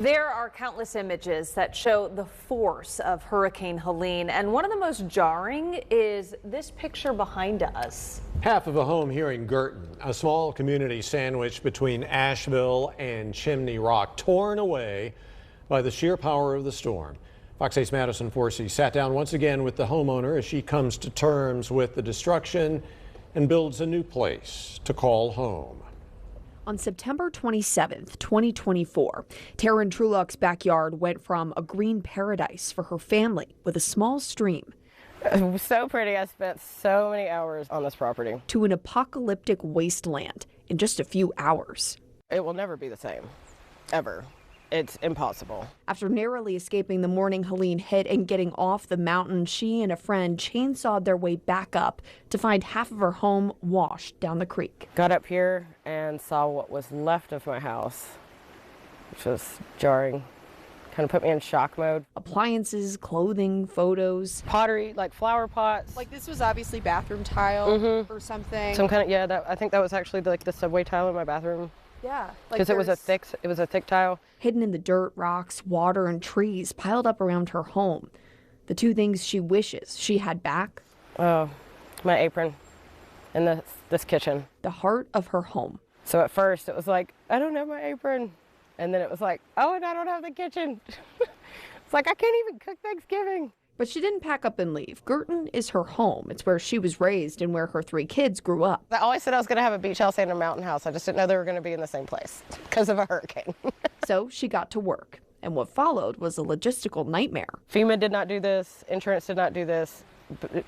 There are countless images that show the force of Hurricane Helene, and one of the most jarring is this picture behind us. Half of a home here in Girton, a small community sandwiched between Asheville and Chimney Rock, torn away by the sheer power of the storm. Fox 8's Madison Forsey sat down once again with the homeowner as she comes to terms with the destruction and builds a new place to call home. On September 27th, 2024, Taryn Trulock's backyard went from a green paradise for her family with a small stream It was so pretty. I spent so many hours on this property. to an apocalyptic wasteland in just a few hours. It will never be the same, ever. It's impossible. After narrowly escaping the morning Helene hit and getting off the mountain, she and a friend chainsawed their way back up to find half of her home washed down the creek. Got up here and saw what was left of my house, which was jarring. Kind of put me in shock mode. Appliances, clothing, photos. Pottery, like flower pots. Like this was obviously bathroom tile or something. Some kind of, yeah, I think that was actually like the subway tile in my bathroom. Yeah. Because it was a thick tile. Hidden in the dirt, rocks, water, and trees piled up around her home. The two things she wishes she had back: Oh, my apron and this kitchen. the heart of her home. So at first it was like, I don't have my apron. And then it was like, oh, and I don't have the kitchen. It's like, I can't even cook Thanksgiving. But she didn't pack up and leave. Girton is her home. It's where she was raised and where her 3 kids grew up. I always said I was going to have a beach house and a mountain house. I just didn't know they were going to be in the same place because of a hurricane. So she got to work. And what followed was a logistical nightmare. FEMA did not do this. Insurance did not do this.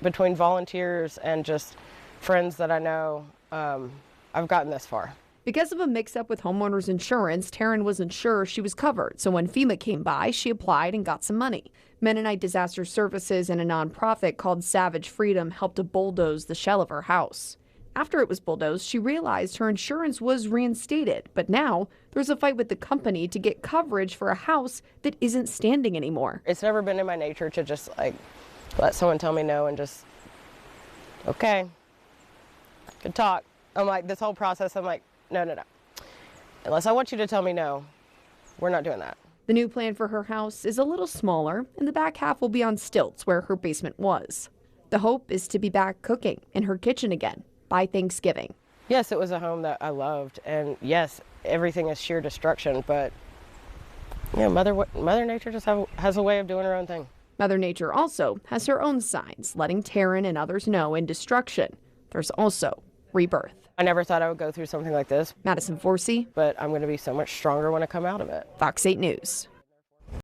Between volunteers and just friends that I know, I've gotten this far. Because of a mix-up with homeowners insurance, Taryn wasn't sure she was covered. So when FEMA came by, she applied and got some money. Mennonite Disaster Services and a nonprofit called Savage Freedom helped to bulldoze the shell of her house. After it was bulldozed, she realized her insurance was reinstated. But now there's a fight with the company to get coverage for a house that isn't standing anymore. It's never been in my nature to just like let someone tell me no and just, okay, good talk. I'm like, this whole process, I'm like, no. Unless I want you to tell me no, we're not doing that. The new plan for her house is a little smaller, and the back half will be on stilts where her basement was. The hope is to be back cooking in her kitchen again by Thanksgiving. Yes, it was a home that I loved, and yes, everything is sheer destruction, but yeah, Mother Nature just has a way of doing her own thing. Mother Nature also has her own signs, letting Taryn and others know in destruction, there's also rebirth. I never thought I would go through something like this. Madison Forsey, But I'm going to be so much stronger when I come out of it. Fox 8 News.